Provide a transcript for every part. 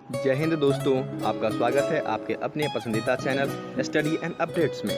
जय हिंद दोस्तों, आपका स्वागत है आपके अपने पसंदीदा चैनल स्टडी एंड अपडेट्स में।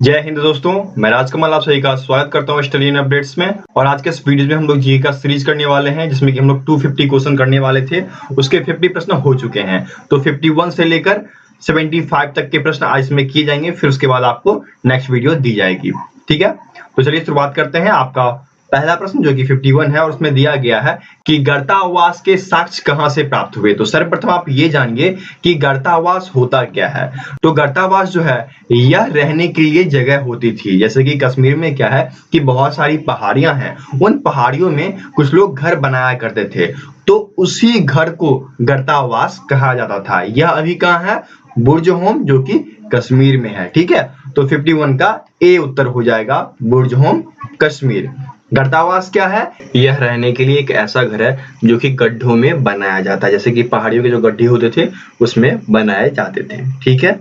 जय हिंद दोस्तों, मैं राजकमल आप सभी का स्वागत करता हूं स्टडी एंड अपडेट्स में। और आज के इस वीडियो में हम लोग जीके का सीरीज करने वाले हैं, जिसमें कि हम लोग 250 क्वेश्चन करने वाले थे। उसके 50 प्रश्न हो चुके हैं, तो 51 से लेकर 75 तक के प्रश्न आज इसमें किए जाएंगे। फिर उसके बाद आपको नेक्स्ट वीडियो दी जाएगी। ठीक है, तो चलिए शुरुआत करते हैं। आपका पहला प्रश्न जो कि 51 है और उसमें दिया गया है कि गर्तावास के साक्ष्य कहां से प्राप्त हुए। तो सर्वप्रथम आप ये जानिए कि गर्तावास होता क्या है। तो गर्तावास जो है यह रहने के लिए जगह होती थी। जैसे कि कश्मीर में क्या है कि बहुत सारी पहाड़ियां हैं, उन पहाड़ियों में कुछ लोग घर बनाया करते थे, तो उसी घर को गर्तावास कहा जाता था। यह अभी कहाँ है? बुर्ज होम, जो कि कश्मीर में है। ठीक है, तो 51 का ए उत्तर हो जाएगा, बुर्ज होम कश्मीर। गर्तावास क्या है? यह रहने के लिए एक ऐसा घर है जो कि गड्ढों में बनाया जाता है, जैसे कि पहाड़ियों के जो गड्ढे होते थे उसमें बनाए जाते थे। ठीक है,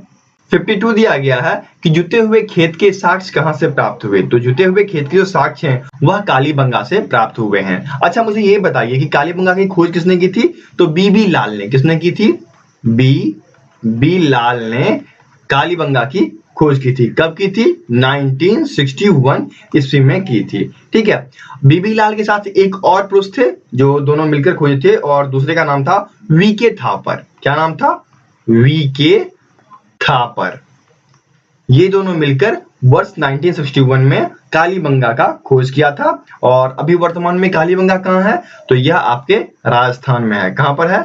52 दिया गया है कि जुते हुए खेत के साक्ष्य कहां से प्राप्त हुए। तो जुते हुए खेत के जो साक्ष्य हैं वह कालीबंगा से प्राप्त हुए हैं। अच्छा, मुझे ये बताइए कि कालीबंगा की खोज किसने की थी? तो बीबी लाल ने। किसने की थी? बी लाल ने कालीबंगा की खोज की थी। कब की थी? 1961 ईस्वी में की थी। ठीक है, बीबी लाल के साथ एक और पुरुष थे जो दोनों मिलकर खोजे थे, और दूसरे का नाम था वीके थापर। क्या नाम था? वीके थापर। ये दोनों मिलकर वर्ष 1961 में कालीबंगा का खोज किया था। और अभी वर्तमान में कालीबंगा कहाँ है? तो यह आपके राजस्थान में है। कहां पर है?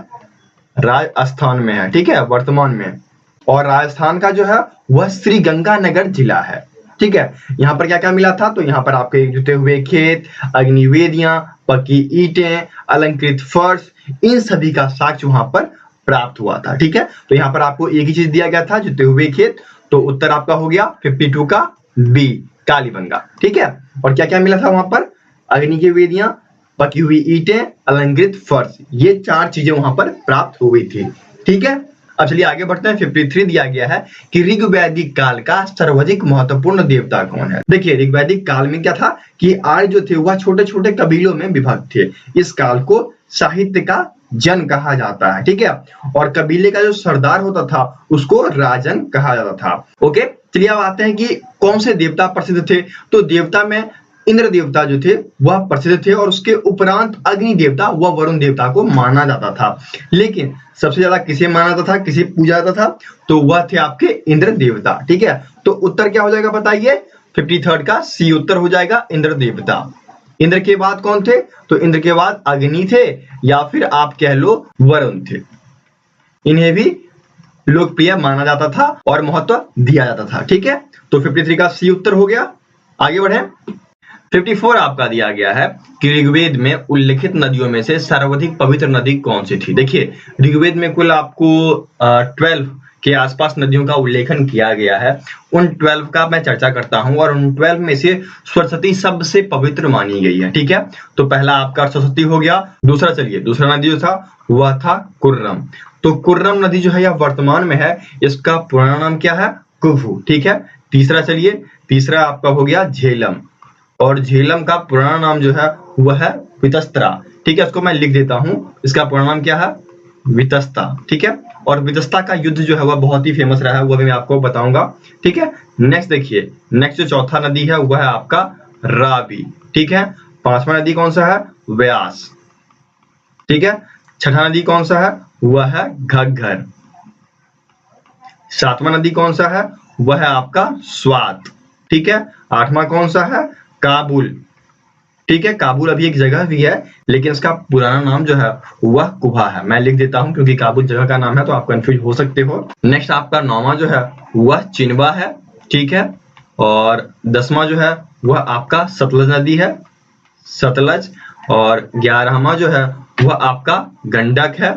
राजस्थान में है। ठीक है, वर्तमान में। और राजस्थान का जो है वह श्री गंगानगर जिला है। ठीक है, यहाँ पर क्या क्या मिला था? तो यहाँ पर आपके जुते हुए खेत, अग्निवेदियां, पक्की ईंटें, अलंकृत फर्श, इन सभी का साक्ष्य वहां पर प्राप्त हुआ था। ठीक है, तो यहाँ पर आपको एक ही चीज दिया गया था, जुते हुए खेत। तो उत्तर आपका हो गया 52 का बी, कालीबंगा। ठीक है, और क्या क्या मिला था वहां पर? अग्नि की वेदियां, पकी हुई ईंटें, अलंकृत फर्श, ये चार चीजें वहां पर प्राप्त हो गई थी। ठीक है, अब चलिए आगे बढ़ते हैं। 53 दिया गया है कि ऋग्वैदिक काल का सर्वाधिक महत्वपूर्ण देवता कौन है। देखिए, ऋग्वैदिक काल में क्या था कि आर्य जो थे वह छोटे छोटे कबीलों में विभक्त थे। इस काल को साहित्य का जन कहा जाता है। ठीक है, और कबीले का जो सरदार होता था उसको राजन कहा जाता था। ओके, चलिए अब आते हैं कि कौन से देवता प्रसिद्ध थे। तो देवता में इंद्र देवता जो थे वह प्रसिद्ध थे, और उसके उपरांत अग्नि देवता व वरुण देवता को माना जाता था। लेकिन सबसे ज्यादा किसे माना जाता था, किसे पूजा जाता था? तो वह थे आपके इंद्र देवता। ठीक है, तो उत्तर क्या हो जाएगा बताइए? 53 का सी उत्तर हो जाएगा, इंद्र देवता। इंद्र के बाद कौन थे? तो इंद्र के बाद अग्नि थे, या फिर आप कह लो वरुण थे। इन्हें भी लोकप्रिय माना जाता था और महत्व दिया जाता था। ठीक है, तो 53 का सी उत्तर हो गया। आगे बढ़े। 54 आपका दिया गया है कि ऋग्वेद में उल्लेखित नदियों में से सर्वाधिक पवित्र नदी कौन सी थी। देखिए, ऋग्वेद में कुल आपको 12 के आसपास नदियों का उल्लेखन किया गया है। उन 12 का मैं चर्चा करता हूं, और उन 12 में से सरस्वती सबसे पवित्र मानी गई है। ठीक है, तो पहला आपका सरस्वती हो गया। दूसरा, चलिए दूसरा नदी जो था वह था कुर्रम। तो कुर्रम नदी जो है यह वर्तमान में है, इसका पुराना नाम क्या है? कुफू। ठीक है, तीसरा, चलिए तीसरा आपका हो गया झेलम, और झेलम का पुराना नाम जो है वह है वितस्त्रा। ठीक है, इसको मैं लिख देता हूं, इसका पुराना नाम क्या है? वितस्ता। ठीक है, और वितस्ता का युद्ध जो है वह बहुत ही फेमस रहा है, वह भी मैं आपको बताऊंगा। ठीक है, नेक्स्ट देखिए, नेक्स्ट जो चौथा नदी है वह है आपका रावी। ठीक है, पांचवा नदी कौन सा है? व्यास। ठीक है, छठा नदी कौन सा है? वह है घग्गर। सातवां नदी कौन सा है? वह है आपका स्वात। ठीक है, आठवां कौन सा है? काबुल। ठीक है, काबुल अभी एक जगह भी है, लेकिन इसका पुराना नाम जो है वह कुबा है। मैं लिख देता हूं क्योंकि काबुल जगह का नाम है, तो आप कंफ्यूज हो सकते हो। नेक्स्ट आपका 9वां जो है वह चिनबा है। ठीक है, और 10वां जो है वह आपका सतलज नदी है, सतलज। और 11वां जो है वह आपका गंडक है,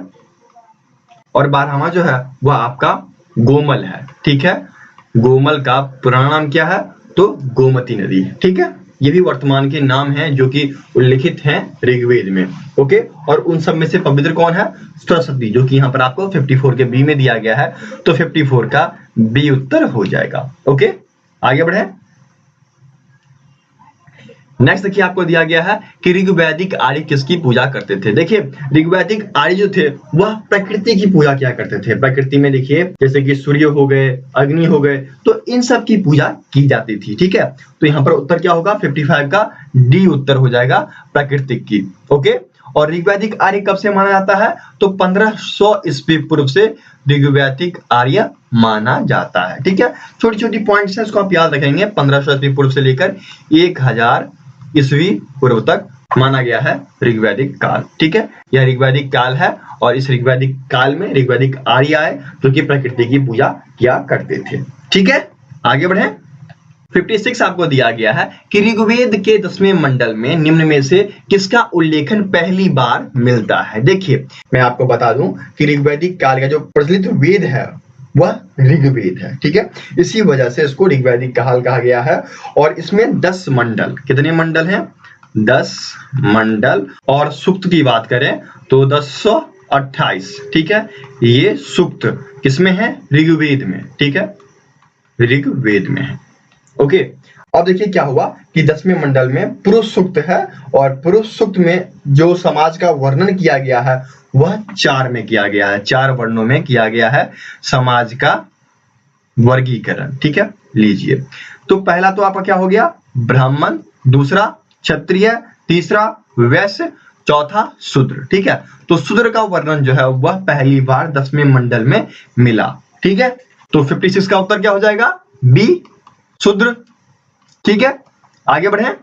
और 12वां जो है वह आपका गोमल है। ठीक है, गोमल का पुराना नाम क्या है? तो गोमती नदी। ठीक है, ये भी वर्तमान के नाम हैं जो कि उल्लिखित हैं ऋग्वेद में। ओके, और उन सब में से पवित्र कौन है? सरस्वती, जो कि यहाँ पर आपको 54 के बी में दिया गया है। तो 54 का बी उत्तर हो जाएगा। ओके, आगे बढ़े। नेक्स्ट देखिए आपको दिया गया है कि ऋग्वैदिक आर्य किसकी पूजा करते थे। देखिए ऋग्वैदिक आर्य जो थे वह प्रकृति की पूजा किया करते थे। प्रकृति में देखिए जैसे कि सूर्य हो गए, अग्नि हो गए, तो इन सब की पूजा की जाती थी। ठीक है, तो यहाँ पर उत्तर क्या होगा, 55 का डी उत्तर हो जाएगा, प्राकृतिक की। ओके, और ऋग्वैदिक आर्य कब से माना जाता है, तो 1500 ईस्वी पूर्व से ऋग्वैदिक आर्य माना जाता है। ठीक है, छोटी छोटी पॉइंट्स हैं, इसको आप याद रखेंगे। 1500 ईस्वी पूर्व से लेकर 1000 ईस्वी पूर्व तक माना गया है ऋग्वैदिक काल। ठीक है, यह ऋग्वैदिक काल है और इस ऋग्वैदिक काल में ऋग्वैदिक आर्य आए जो कि प्रकृति की पूजा किया करते थे। ठीक है, आगे बढ़े। 56 आपको दिया गया है कि ऋग्वेद के 10वें मंडल में निम्न में से किसका उल्लेखन पहली बार मिलता है। देखिए मैं आपको बता दूं कि ऋग्वैदिक काल का जो प्रचलित वेद है वह ऋग्वेद है। ठीक है, इसी वजह से इसको ऋग्वैदिक काल कहा गया है। और इसमें 10 मंडल, कितने मंडल हैं, 10 मंडल। और सूक्त की बात करें तो 1028। ठीक है, ये सूक्त किसमें है, ऋग्वेद में। ठीक है, ऋग्वेद में है। ओके, अब देखिए क्या हुआ कि 10वें मंडल में पुरुष सूक्त है और पुरुष सूक्त में जो समाज का वर्णन किया गया है वह 4 में किया गया है, 4 वर्णों में किया गया है समाज का वर्गीकरण। ठीक है, लीजिए तो पहला तो आपका क्या हो गया, ब्राह्मण, दूसरा क्षत्रिय, तीसरा वैश्य, चौथा शूद्र। ठीक है, तो शूद्र का वर्णन जो है वह पहली बार 10वें मंडल में मिला। ठीक है, तो 56 का उत्तर क्या हो जाएगा, बी, शूद्र। ठीक है, आगे बढ़े।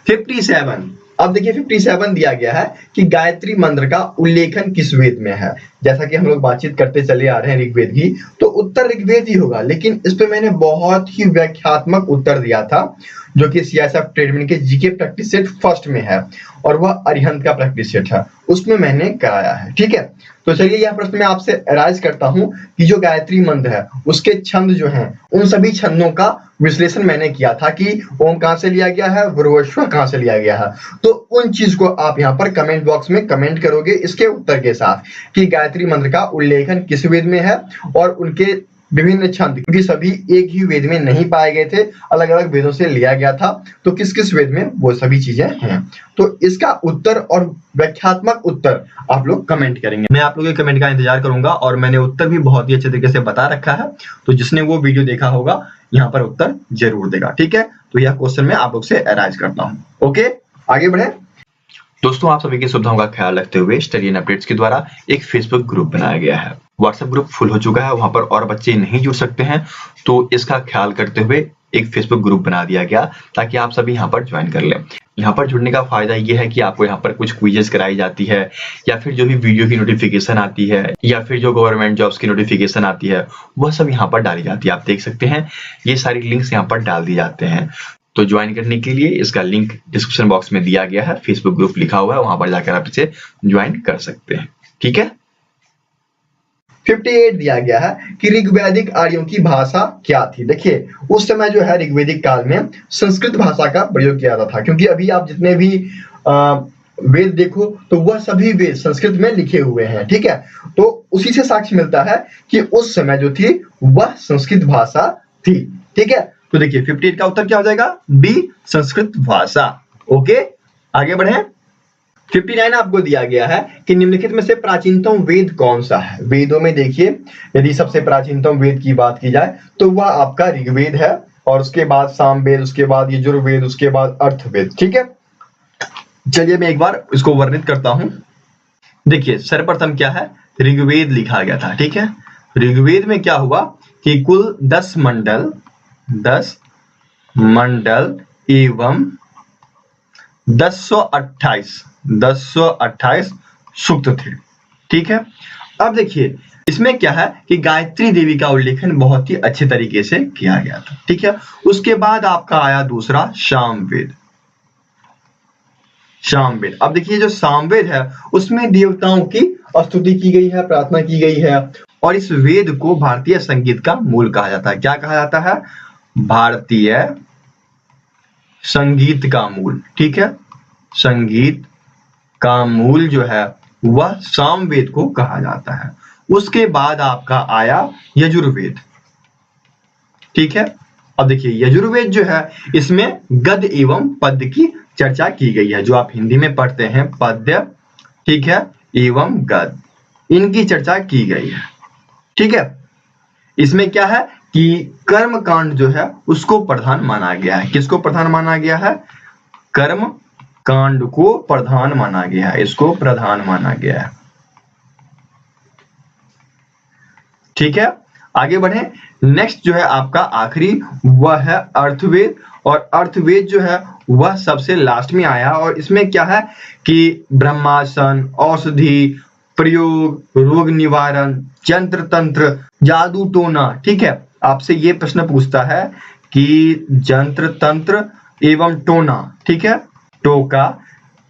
57, अब देखिए 57 दिया गया है कि गायत्री मंत्र का उल्लेखन किस वेद में है। जैसा कि हम लोग बातचीत करते चले आ रहे हैं ऋग्वेद की, तो उत्तर ऋग्वेद ही होगा, लेकिन इस पे मैंने बहुत ही व्याख्यात्मक उत्तर दिया था जो कि सीआईएसएफ ट्रेडमिन के जीके प्रैक्टिस सेट फर्स्ट में है और वह अरिहंत का प्रैक्टिस सेट है, उसमें मैंने कराया है। ठीक है, तो चलिए यह प्रश्न मैं आपसे राइज करता हूं कि जो गायत्री मंत्र है उसके छंद जो हैं उन सभी छंदों का विश्लेषण मैंने किया था कि ओम कहां से लिया गया है, वृश्व कहां से लिया गया है। तो उन चीज को आप यहाँ पर कमेंट बॉक्स में कमेंट करोगे इसके उत्तर के साथ कि गायत्री मंत्र का उल्लेखन किस वेद में है और उनके विभिन्न छंद, क्योंकि सभी एक ही वेद में नहीं पाए गए थे, अलग अलग वेदों से लिया गया था, तो किस किस वेद में वो सभी चीजें हैं। तो इसका उत्तर और व्याख्यात्मक उत्तर आप लोग कमेंट करेंगे, मैं आप लोगों के कमेंट का इंतजार करूंगा और मैंने उत्तर भी बहुत ही अच्छे तरीके से बता रखा है, तो जिसने वो वीडियो देखा होगा यहाँ पर उत्तर जरूर देगा। ठीक है, तो यह क्वेश्चन मैं आप लोग से अराइज करता हूँ। ओके, आगे बढ़े। दोस्तों आप सभी की सुविधाओं का ख्याल रखते हुए स्टडी एंड अपडेट्स के द्वारा एक फेसबुक ग्रुप बनाया गया है। व्हाट्सएप ग्रुप फुल हो चुका है, वहां पर और बच्चे नहीं जुड़ सकते हैं, तो इसका ख्याल करते हुए एक फेसबुक ग्रुप बना दिया गया ताकि आप सभी यहाँ पर ज्वाइन कर लें। यहाँ पर जुड़ने का फायदा ये है कि आपको यहाँ पर कुछ क्विजेस कराई जाती है या फिर जो भी वीडियो की नोटिफिकेशन आती है या फिर जो गवर्नमेंट जॉब्स की नोटिफिकेशन आती है वह सब यहाँ पर डाली जाती है। आप देख सकते हैं ये सारी लिंक्स यहाँ पर डाल दी जाते हैं। तो ज्वाइन करने के लिए इसका लिंक डिस्क्रिप्शन बॉक्स में दिया गया है, फेसबुक ग्रुप लिखा हुआ है, वहां पर जाकर आप इसे ज्वाइन कर सकते हैं। ठीक है, 58 दिया गया है कि ऋग्वैदिक आर्यों की भाषा क्या थी। देखिए उस समय जो है ऋग्वैदिक काल में संस्कृत भाषा का प्रयोग किया जाता था, क्योंकि अभी आप जितने भी वेद देखो तो वह सभी वेद संस्कृत में लिखे हुए हैं। ठीक है, तो उसी से साक्ष्य मिलता है कि उस समय जो थी वह संस्कृत भाषा थी। ठीक है, तो देखिए 58 का उत्तर क्या हो जाएगा, बी, संस्कृत भाषा। ओके, आगे बढ़े। 59 आपको दिया गया है कि निम्नलिखित में से प्राचीनतम वेद कौन सा है। वेदों में देखिए यदि सबसे प्राचीनतम वेद की बात की जाए तो वह आपका ऋग्वेद है और उसके बाद सामवेद, उसके बाद यजुर्वेद, उसके बाद अर्थवेद। ठीक है, चलिए मैं एक बार इसको वर्णित करता हूं। देखिए सर्वप्रथम क्या है, ऋग्वेद लिखा गया था। ठीक है, ऋग्वेद में क्या हुआ कि कुल 10 मंडल एवं 1028 सूक्त थे। ठीक है, अब देखिए इसमें क्या है कि गायत्री देवी का उल्लेखन बहुत ही अच्छे तरीके से किया गया था। ठीक है, उसके बाद आपका आया दूसरा सामवेद। अब देखिए जो सामवेद है उसमें देवताओं की स्तुति की गई है, प्रार्थना की गई है और इस वेद को भारतीय संगीत का मूल कहा जाता है। क्या कहा जाता है, भारतीय संगीत का मूल। ठीक है, संगीत का मूल जो है वह सामवेद को कहा जाता है। उसके बाद आपका आया यजुर्वेद। ठीक है, अब देखिए यजुर्वेद जो है इसमें गद्य एवं पद्य की चर्चा की गई है। जो आप हिंदी में पढ़ते हैं पद्य, ठीक है, एवं गद्य, इनकी चर्चा की गई है। ठीक है, इसमें क्या है कि कर्म कांड जो है उसको प्रधान माना गया है। किसको प्रधान माना गया है? कर्म कांड को प्रधान माना गया है, इसको प्रधान माना गया है। ठीक है, आगे बढ़े। नेक्स्ट जो है आपका आखिरी वह है अर्थवेद, और अर्थवेद जो है वह सबसे लास्ट में आया। और इसमें क्या है कि ब्रह्मासन, औषधि, प्रयोग, रोग निवारण, यंत्र तंत्र, जादू टोना। ठीक है, आपसे ये प्रश्न पूछता है कि यंत्र तंत्र एवं टोना, ठीक है, टोका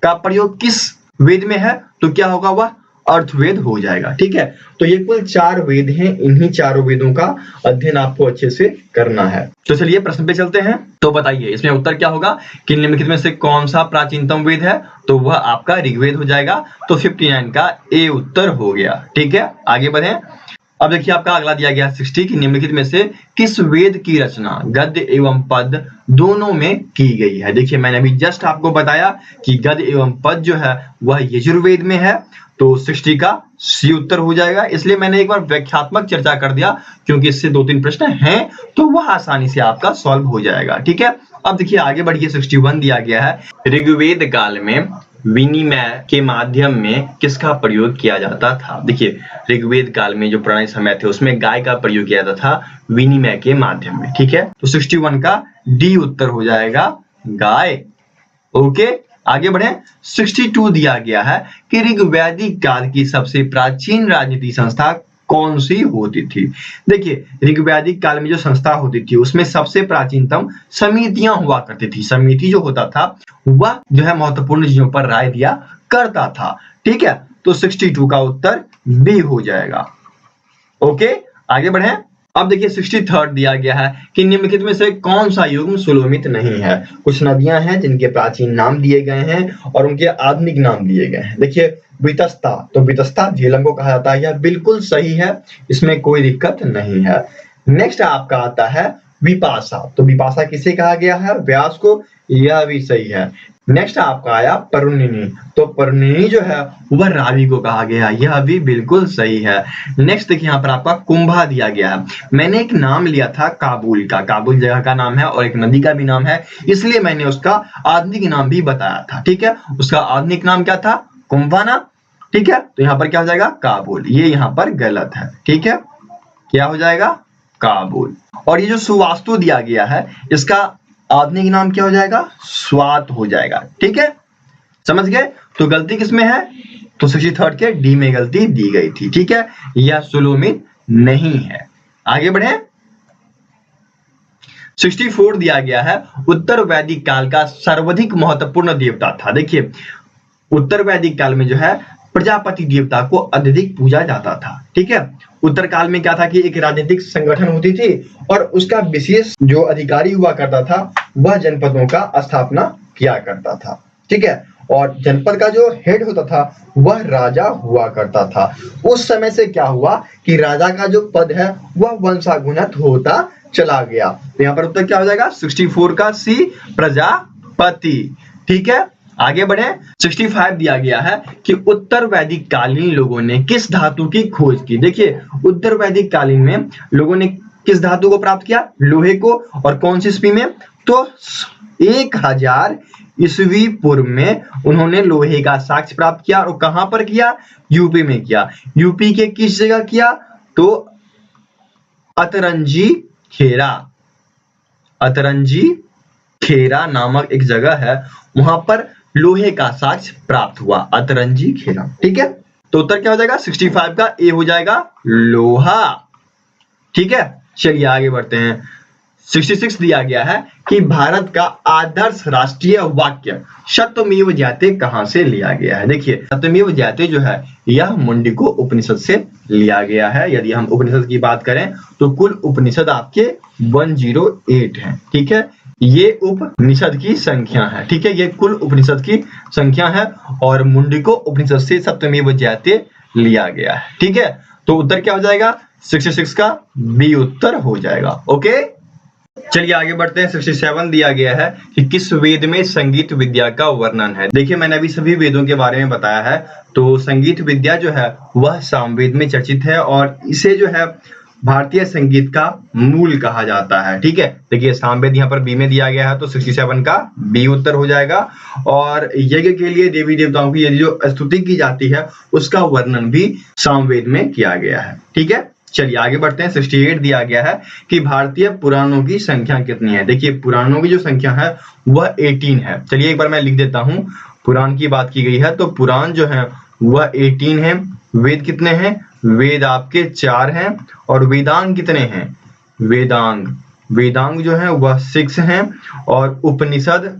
का प्रयोग किस वेद में है? तो क्या होगा? वह अर्थवेद हो जाएगा। ठीक है, तो ये कुल 4 वेद हैं, इन्हीं चारों वेदों का अध्ययन आपको अच्छे से करना है। तो चलिए प्रश्न पे चलते हैं। तो बताइए इसमें उत्तर क्या होगा कि निम्नलिखित में से कौन सा प्राचीनतम वेद है? तो वह आपका ऋग्वेद हो जाएगा। तो 59 का ए उत्तर हो गया। ठीक है, आगे बढ़े। अब देखिए आपका अगला दिया गया 60 कि निम्नलिखित में से किस वेद की रचना गद्य एवं पद दोनों में की गई है? देखिए मैंने अभी जस्ट आपको बताया कि गद्य एवं पद जो है वह यजुर्वेद में है, तो 60 का सी उत्तर हो जाएगा। इसलिए मैंने एक बार व्याख्यात्मक चर्चा कर दिया, क्योंकि इससे 2-3 प्रश्न हैं तो वह आसानी से आपका सॉल्व हो जाएगा। ठीक है, अब देखिए आगे बढ़िए। 61 दिया गया है, ऋग्वेद काल में विनिमय के माध्यम में किसका प्रयोग किया जाता था? देखिए ऋग्वेद काल में जो पुराने समय थे उसमें गाय का प्रयोग किया जाता था विनिमय के माध्यम में। ठीक है, तो 61 का डी उत्तर हो जाएगा, गाय। ओके, आगे बढ़े। 62 दिया गया है कि ऋग्वैदिक काल की सबसे प्राचीन राजनीतिक संस्था कौन सी होती थी? देखिए ऋग्वैदिक काल में जो संस्था होती थी उसमें सबसे प्राचीनतम समितियां हुआ करती थी। समिति जो होता था वह जो है महत्वपूर्ण चीजों पर राय दिया करता था। ठीक है, तो 62 का उत्तर बी हो जाएगा। ओके, आगे बढ़े। अब देखिए 63 दिया गया है कि निम्नलिखित में से कौन सा युग्म सुलोमित नहीं है? कुछ नदियां हैं जिनके प्राचीन नाम दिए गए हैं और उनके आधुनिक नाम दिए गए हैं। देखिए वितस्ता, तो वितस्ता झेलम को कहा जाता है, यह बिल्कुल सही है, इसमें कोई दिक्कत नहीं है। नेक्स्ट आपका आता है विपाशा, तो विपाशा किसे कहा गया है? व्यास को, यह भी सही है। नेक्स्ट आपका आया परुनिनी, तो परुनिनी जो है वह रावी को कहा गया, यह भी बिल्कुल सही है। नेक्स्ट देखिए यहाँ पर आपका कुंभा दिया गया है। मैंने एक नाम लिया था काबुल का, काबुल जगह का नाम है और एक नदी का भी नाम है, इसलिए मैंने उसका आधुनिक नाम भी बताया था। ठीक है, उसका आधुनिक नाम क्या था? कुंभाना। ठीक है, तो यहाँ पर क्या हो जाएगा? काबुल। ये यहाँ पर गलत है। ठीक है, क्या हो जाएगा? काबुल। और ये जो सुवास्तु दिया गया है इसका आधुनिक नाम क्या हो जाएगा? स्वात हो जाएगा। ठीक है, समझ गए? तो गलती किसमें है? तो 63 के डी में गलती दी गई थी। ठीक है, यह सुलोमित नहीं है। आगे बढ़े। 64 दिया गया है उत्तर वैदिक काल का सर्वाधिक महत्वपूर्ण देवता था। देखिए उत्तर वैदिक काल में जो है प्रजापति देवता को अत्यधिक पूजा जाता था। ठीक है, उत्तर काल में क्या था कि एक राजनीतिक संगठन होती थी और उसका विशेष जो अधिकारी हुआ करता था वह जनपदों का स्थापना किया करता था। ठीक है, और जनपद का जो हेड होता था वह राजा हुआ करता था। उस समय से क्या हुआ कि राजा का जो पद है वह वंशानुगत होता चला गया। तो यहाँ पर उत्तर क्या हो जाएगा? 64 का सी, प्रजापति। ठीक है, आगे बढ़े। 65 दिया गया है कि उत्तर वैदिक कालीन लोगों ने किस धातु की खोज की? देखिए उत्तर वैदिक कालीन में लोगों ने किस धातु को प्राप्त किया? लोहे को। और कौन सी ईस्वी में? तो 1000 ईस्वी पूर्व में उन्होंने लोहे का साक्ष्य प्राप्त किया। और कहां पर किया? यूपी में किया। यूपी के किस जगह किया? तो अतरंजी खेरा, अतरंजी खेरा नामक एक जगह है, वहां पर लोहे का साक्ष्य प्राप्त हुआ, अतरंजी खेरा। ठीक है, तो उत्तर क्या हो जाएगा? 65 का ए हो जाएगा, लोहा। ठीक है, चलिए आगे बढ़ते हैं। 66 दिया गया है कि भारत का आदर्श राष्ट्रीय वाक्य सत्यमेव जयते कहां से लिया गया है? देखिए सत्यमेव जयते जो है यह मुंडिको उपनिषद से लिया गया है। यदि हम उपनिषद की बात करें तो कुल उपनिषद आपके 108 हैं। ठीक है, ये उपनिषद की संख्या है। ठीक है, ये कुल उपनिषद की संख्या है और मुंडिको उपनिषद से सत्यमेव जयते लिया गया है। ठीक है, तो उत्तर क्या हो जाएगा? 66 का बी उत्तर हो जाएगा। ओके। चलिए आगे बढ़ते हैं। 67 दिया गया है कि किस वेद में संगीत विद्या का वर्णन है। देखिए मैंने अभी सभी वेदों के बारे में बताया है, तो संगीत विद्या जो है वह सामवेद में चर्चित है और इसे जो है भारतीय संगीत का मूल कहा जाता है। ठीक है, देखिए सामवेद यहाँ पर बी में दिया गया है, तो 67 का बी उत्तर हो जाएगा। और यज्ञ के लिए देवी देवताओं की यदि जो स्तुति की जाती है उसका वर्णन भी सामवेद में किया गया है। ठीक है, चलिए आगे बढ़ते हैं। 68 दिया गया है कि भारतीय पुराणों की संख्या कितनी है। देखिए पुराणों की जो संख्या है वह 18 है। चलिए एक बार मैं लिख देता हूं, पुराण की बात की गई है तो पुराण जो है वह 18 है। वेद कितने हैं? वेद आपके 4 हैं। और वेदांग कितने हैं? वेदांग जो है वह 6 हैं। और उपनिषद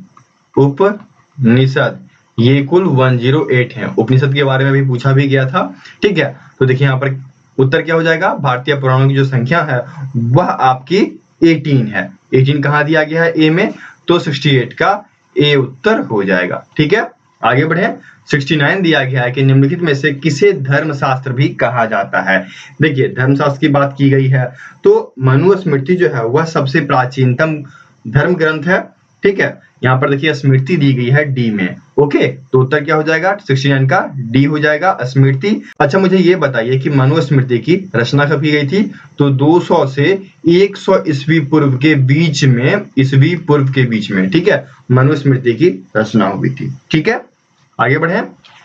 ये कुल 108 हैं। उपनिषद के बारे में भी पूछा भी गया था। ठीक है, तो देखिए यहाँ पर उत्तर क्या हो जाएगा? भारतीय पुराणों की जो संख्या है वह आपकी 18 है। 18 कहाँ दिया गया है? ए में, तो 68 का ए उत्तर हो जाएगा। ठीक है, आगे बढ़े। 69 दिया गया है कि निम्नलिखित में से किसे धर्मशास्त्र भी कहा जाता है। देखिए धर्मशास्त्र की बात की गई है तो मनुस्मृति जो है वह सबसे प्राचीनतम धर्म ग्रंथ है। ठीक है, यहाँ पर देखिए स्मृति दी गई है डी में। ओके, तो उत्तर क्या हो जाएगा? 69 का डी हो जाएगा, स्मृति। अच्छा मुझे ये बताइए कि मनुस्मृति की रचना कब की गई थी? तो 200 से 100 ईस्वी पूर्व के बीच में, ठीक है, मनुस्मृति की रचना हुई थी। ठीक है, आगे बढ़े।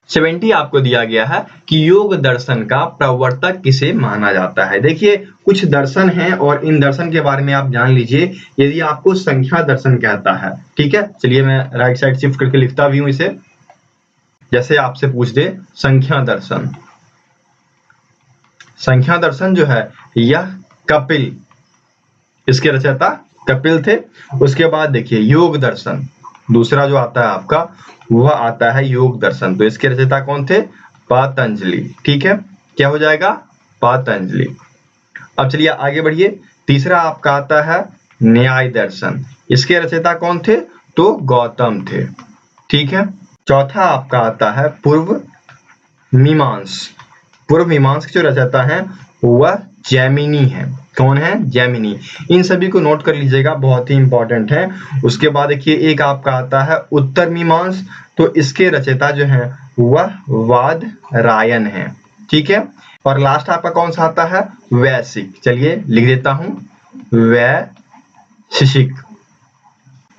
70 आपको दिया गया है कि योग दर्शन का प्रवर्तक किसे माना जाता है। देखिए कुछ दर्शन हैं और इन दर्शन के बारे में आप जान लीजिए यदि आपको संख्या दर्शन कहता है। ठीक है, चलिए मैं राइट साइड शिफ्ट करके लिखता भी हूं इसे। जैसे आपसे पूछ दे संख्या दर्शन जो है यह कपिल, इसके रचयिता कपिल थे। उसके बाद देखिए योग दर्शन दूसरा जो आता है आपका वह आता है योग दर्शन, तो इसके रचयिता कौन थे? पतंजलि। ठीक है, क्या हो जाएगा? पतंजलि। अब चलिए आगे बढ़िए। तीसरा आपका आता है न्याय दर्शन, इसके रचयिता कौन थे? तो गौतम थे। ठीक है, चौथा आपका आता है पूर्व मीमांस के जो रचयिता हैं वह जैमिनी है। कौन है? जैमिनी। इन सभी को नोट कर लीजिएगा, बहुत ही इंपॉर्टेंट है। उसके बाद देखिए एक आपका आता है उत्तर मीमांस, तो इसके रचयिता जो है वह वादरायण है। ठीक है, और लास्ट आपका कौन सा आता है? वैशिक। चलिए लिख देता हूं, वैशिक।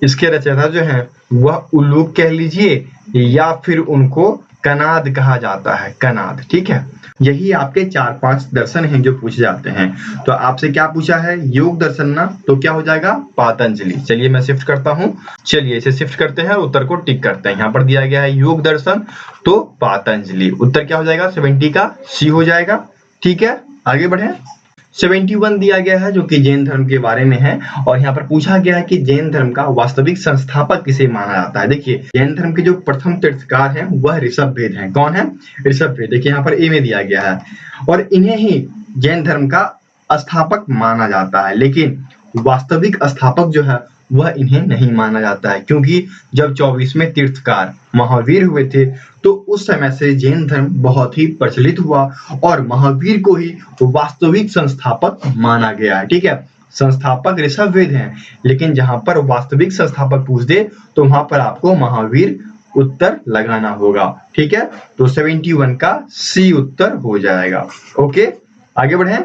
इसके रचयिता जो है वह उल्लूक कह लीजिए या फिर उनको कनाद कहा जाता है, कनाद। ठीक है, यही आपके 4-5 दर्शन हैं जो पूछे जाते हैं। तो आपसे क्या पूछा है? योग दर्शन ना, तो क्या हो जाएगा? पतंजलि। चलिए मैं शिफ्ट करता हूं, चलिए इसे शिफ्ट करते हैं और उत्तर को टिक करते हैं। यहाँ पर दिया गया है योग दर्शन तो पतंजलि। उत्तर क्या हो जाएगा? 70 का सी हो जाएगा। ठीक है, आगे बढ़े। 71 दिया गया है जो कि जैन धर्म के बारे में है और यहाँ पर पूछा गया है कि जैन धर्म का वास्तविक संस्थापक किसे माना जाता है। देखिए जैन धर्म के जो प्रथम तीर्थकार हैं वह ऋषभवेद हैं। कौन है? ऋषभवेद। देखिए यहाँ पर ए में दिया गया है और इन्हें ही जैन धर्म का स्थापक माना जाता है, लेकिन वास्तविक स्थापक जो है वह इन्हें नहीं माना जाता है, क्योंकि जब 24वें तीर्थकार महावीर हुए थे तो उस समय से जैन धर्म बहुत ही प्रचलित हुआ और महावीर को ही वास्तविक संस्थापक माना गया है। ठीक है, संस्थापक ऋषभवेद हैं, लेकिन जहां पर वास्तविक संस्थापक पूछ दे तो वहां पर आपको महावीर उत्तर लगाना होगा। ठीक है, तो 71 का सी उत्तर हो जाएगा। ओके, आगे बढ़े।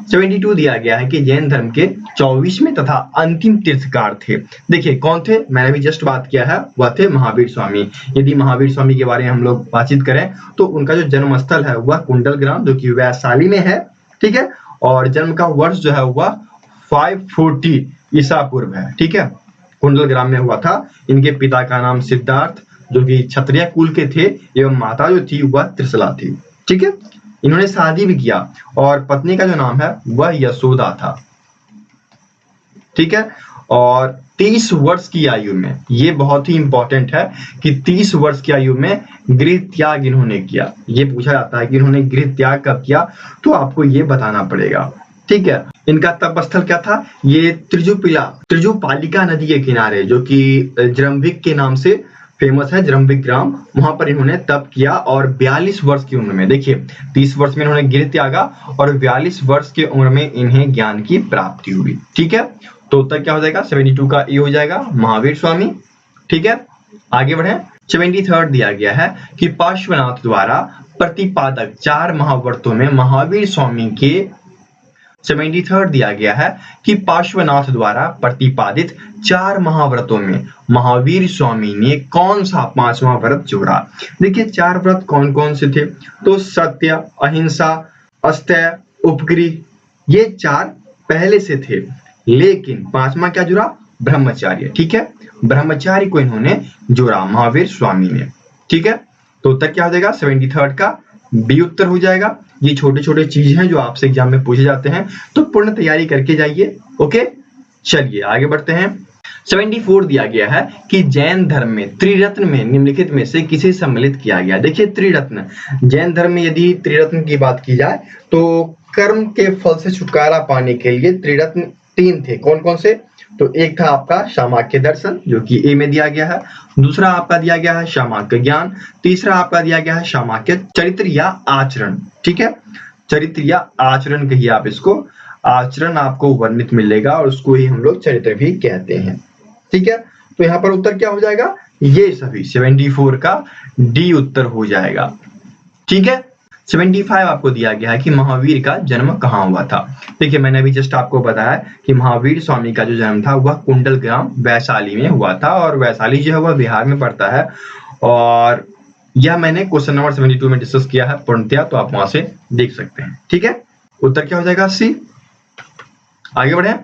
72 दिया गया है कि जैन धर्म के 24वें तथा अंतिम तीर्थकार थे। देखिए कौन थे? मैंने भी जस्ट बात किया है, वह थे महावीर स्वामी। यदि महावीर स्वामी के बारे में हम लोग बातचीत करें तो उनका जो जन्म स्थल है वह कुंडलग्राम जो कि वैशाली में है। ठीक है, और जन्म का वर्ष जो है वह 540 ईसा पूर्व है। ठीक है, कुंडलग्राम में हुआ था। इनके पिता का नाम सिद्धार्थ जो कि क्षत्रिय कुल के थे एवं माता जो थी वह त्रिशला थी। ठीक है, इन्होंने शादी भी किया और पत्नी का जो नाम है वह यशोदा था। ठीक है, और 30 वर्ष की आयु में, ये बहुत ही इंपॉर्टेंट है कि 30 वर्ष की आयु में गृह त्याग इन्होंने किया। ये पूछा जाता है कि इन्होंने गृह त्याग कब किया, तो आपको ये बताना पड़ेगा। ठीक है, इनका तपस्थल क्या था? ये त्रिजुपालिका नदी के किनारे जो कि जरंभिक के नाम से फेमस है, जरंभिक ग्राम, वहां पर इन्होंने तप किया और 42 वर्ष की उम्र में, देखिए 30 वर्ष में इन्होंने गृह त्यागा और 42 वर्ष की उम्र में इन्हें ज्ञान की प्राप्ति हुई। ठीक है, तो उत्तर क्या हो जाएगा 72 का ए हो जाएगा, महावीर स्वामी। ठीक है, आगे बढ़े। 73 दिया गया है कि पार्श्वनाथ द्वारा प्रतिपादक 4 महाव्रतों में महावीर स्वामी के 73 दिया गया है कि पार्श्वनाथ द्वारा प्रतिपादित 4 महाव्रतों में महावीर स्वामी ने कौन सा 5वां व्रत जोड़ा। देखिए 4 व्रत कौन कौन से थे, तो सत्य, अहिंसा, अस्तेय, उपग्रह, ये 4 पहले से थे, लेकिन 5वां क्या जुड़ा, ब्रह्मचार्य। ठीक है, ब्रह्मचार्य को इन्होंने जोड़ा महावीर स्वामी ने। ठीक है, तो उत्तर क्या हो जाएगा 73 का बी उत्तर हो जाएगा। ये छोटे छोटे चीज हैं जो आपसे एग्जाम में पूछे जाते हैं, तो पूर्ण तैयारी करके जाइए। ओके, चलिए आगे बढ़ते हैं। 74 दिया गया है कि जैन धर्म में त्रिरत्न में निम्नलिखित में से किसे सम्मिलित किया गया। देखिए त्रिरत्न, जैन धर्म में यदि त्रिरत्न की बात की जाए तो कर्म के फल से छुटकारा पाने के लिए त्रिरत्न 3 थे। कौन कौन से, तो एक था आपका शामाक्य दर्शन जो कि ए में दिया गया है, दूसरा आपका दिया गया है शामाक्य ज्ञान, तीसरा आपका दिया गया है शामाक्य चरित्र या आचरण। ठीक है, चरित्र या आचरण कहिए आप इसको, आचरण आपको वर्णित मिलेगा और उसको ही हम लोग चरित्र भी कहते हैं। ठीक है, तो यहाँ पर उत्तर क्या हो जाएगा, ये सभी 74 का डी उत्तर हो जाएगा। ठीक है, 75 आपको दिया गया है कि महावीर का जन्म कहाँ हुआ था। देखिए मैंने अभी जस्ट आपको बताया कि महावीर स्वामी का जो जन्म था वह कुंडल ग्राम वैशाली में हुआ था, और वैशाली जो है वह बिहार में पड़ता है, और यह मैंने क्वेश्चन नंबर 72 में डिस्कस किया है पूर्णतया, तो आप वहां से देख सकते हैं। ठीक है, उत्तर क्या हो जाएगा सी। आगे बढ़े।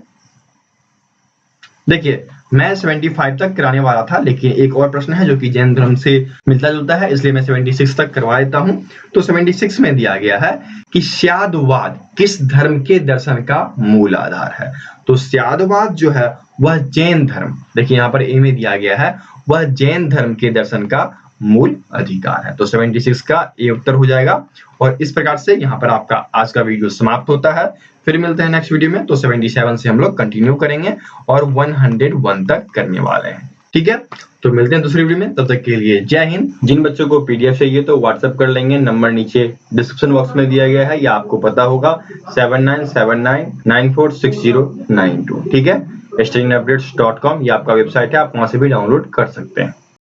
देखिए मैं 75 तक कराने वाला था, लेकिन एक और प्रश्न है जो कि जैन धर्म से मिलता जुलता है, इसलिए मैं 76 तक करवा देता हूं। तो 76 में दिया गया है कि स्यादवाद किस धर्म के दर्शन का मूल आधार है। तो स्यादवाद जो है वह जैन धर्म, देखिए यहाँ पर ए में दिया गया है, वह जैन धर्म के दर्शन का मूल अधिकार है। तो 76 का ए उत्तर हो जाएगा। और इस प्रकार से यहाँ पर आपका आज का वीडियो समाप्त होता है। फिर मिलते हैं नेक्स्ट वीडियो में, तो 77 से हम लोग कंटिन्यू करेंगे और 101 तक करने वाले हैं। ठीक है, तो मिलते हैं दूसरी वीडियो में, तब तक के लिए जय हिंद। जिन बच्चों को पीडीएफ चाहिए तो व्हाट्सएप कर लेंगे, नंबर नीचे डिस्क्रिप्शन बॉक्स में दिया गया है, या आपको पता होगा 7979946092। ठीक है, studyinupdates.com ये आपका वेबसाइट है, आप वहां से भी डाउनलोड कर सकते हैं।